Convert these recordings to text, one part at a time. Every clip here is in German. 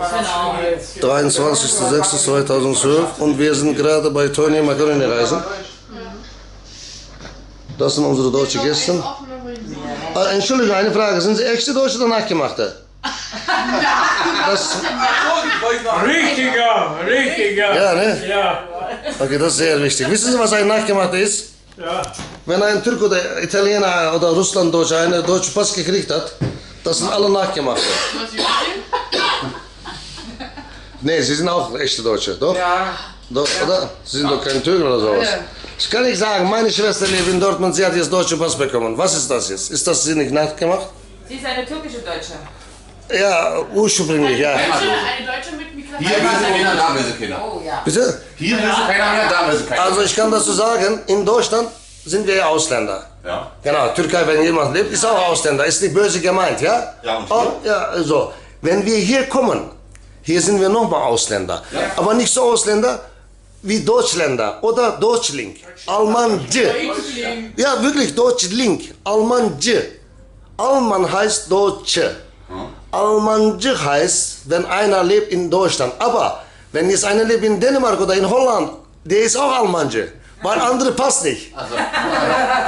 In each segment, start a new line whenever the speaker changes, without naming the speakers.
23.06.2012 und wir sind gerade bei Tony Macaroni Reisen. Das sind unsere deutschen Gäste. Entschuldigung, eine Frage. Sind Sie echte Deutsche oder Nachgemachte?
Richtiger.
Ja, ne?
Ja.
Okay, das ist sehr wichtig. Wissen Sie, was ein Nachgemachter ist?
Ja.
Wenn ein Türk oder Italiener oder Russlanddeutscher einen deutschen Pass gekriegt hat, das sind alle Nachgemachte. Nee, Sie sind auch echte Deutsche, doch?
Ja.
Doch, oder? Sie sind doch keine Türken oder sowas. Ich kann nicht sagen, meine Schwester lebt in Dortmund, sie hat jetzt deutschen Pass bekommen. Was ist das jetzt? Ist das sie nicht nachgemacht?
Sie ist eine türkische Deutsche.
Ja, ursprünglich, ja.
Eine Deutsche mit Migration.
Hier will sie keiner, da will sie keiner.
Oh ja.
Bitte?
Hier will sie keiner mehr, da will sie keiner.
Also ich kann dazu sagen, in Deutschland sind wir ja Ausländer.
Ja.
Genau, Türkei, wenn jemand lebt, ist auch Ausländer. Ist nicht böse gemeint, ja?
Ja, und
Oh, ja, so. Wenn wir hier kommen, hier sind wir nochmal Ausländer.
Ja.
Aber nicht so Ausländer wie Deutschländer oder Deutschling. Almancı. Ja, wirklich Deutschling. Almancı. Alman heißt Deutsche. Almancı heißt, wenn einer lebt in Deutschland. Aber wenn jetzt einer lebt in Dänemark oder in Holland, der ist auch Almancı. Weil andere passt nicht.
Also,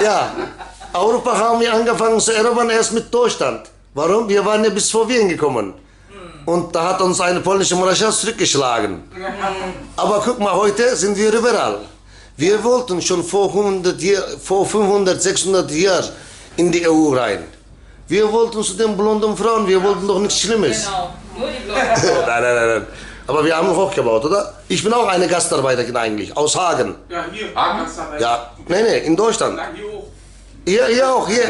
Ja, Europa haben wir angefangen zu erobern erst mit Deutschland. Warum? Wir waren ja bis vor Wien gekommen. Und da hat uns eine polnische Monarchie zurückgeschlagen. Aber guck mal, heute sind wir überall. Wir wollten schon vor 500, 600 Jahren in die EU rein. Wir wollten zu den blonden Frauen, wir wollten doch nichts Schlimmes.
Genau. Nur die Blonden.
Nein. Aber wir haben hochgebaut, oder? Ich bin auch eine Gastarbeiterin eigentlich, aus Hagen.
Ja, hier.
Ja, nee, in Deutschland.
Hier hoch.
Hier auch, hier.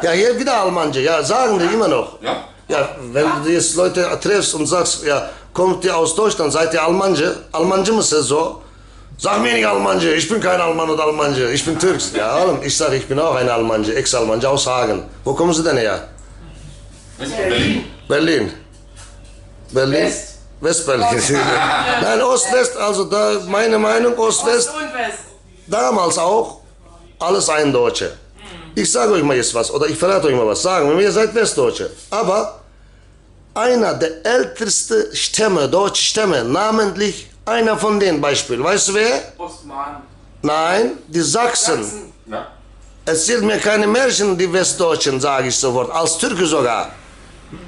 Ja, hier wieder Almancı, ja, sagen die immer noch.
ja.
Ja, wenn du jetzt Leute triffst und sagst, ja, kommt ihr aus Deutschland, seid ihr Almancı? Almancı mısın so? Sag mir nicht Almancı, ich bin kein Alman oder Almancı, ich bin Türks. Ja, ich sage, ich bin auch ein Almancı, Ex-Almancı aus Hagen. Wo kommen Sie denn her?
Berlin.
Berlin. Berlin?
West.
West-Berlin. Nein, Ost-West, also da, meine Meinung, Ost-West,
Ost und West.
damals auch, alles ein Deutsche. Ich sage euch mal jetzt was, oder ich verrate euch mal was. Sagen wir, ihr seid Westdeutsche. Aber einer der ältesten Stämme, deutsche Stämme, namentlich einer von denen Beispiel. Weißt du wer?
Ostmann.
Nein, die Sachsen.
Ja.
Erzählt mir keine Märchen, die Westdeutschen, sage ich sofort. Als Türke sogar.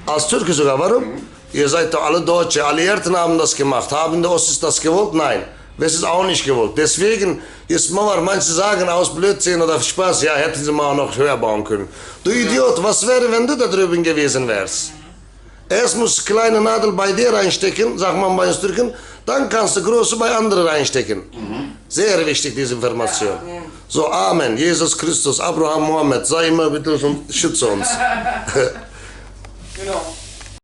Als Türke sogar. Warum? Ihr seid doch alle Deutsche. Alle Eltern haben das gemacht. Haben die Ossis das gewollt? Nein. West ist auch nicht gewollt. Deswegen, jetzt manche sagen aus Blödsinn oder Spaß, ja, hätten sie mal noch höher bauen können. Du Idiot, was wäre, wenn du da drüben gewesen wärst? Erst muss kleine Nadel bei dir reinstecken, sagt man bei uns Türken, dann kannst du große bei anderen reinstecken. Sehr wichtig, diese Information. So, Amen. Jesus Christus, Abraham, Mohammed, sei immer bitte und schütze uns.
Genau.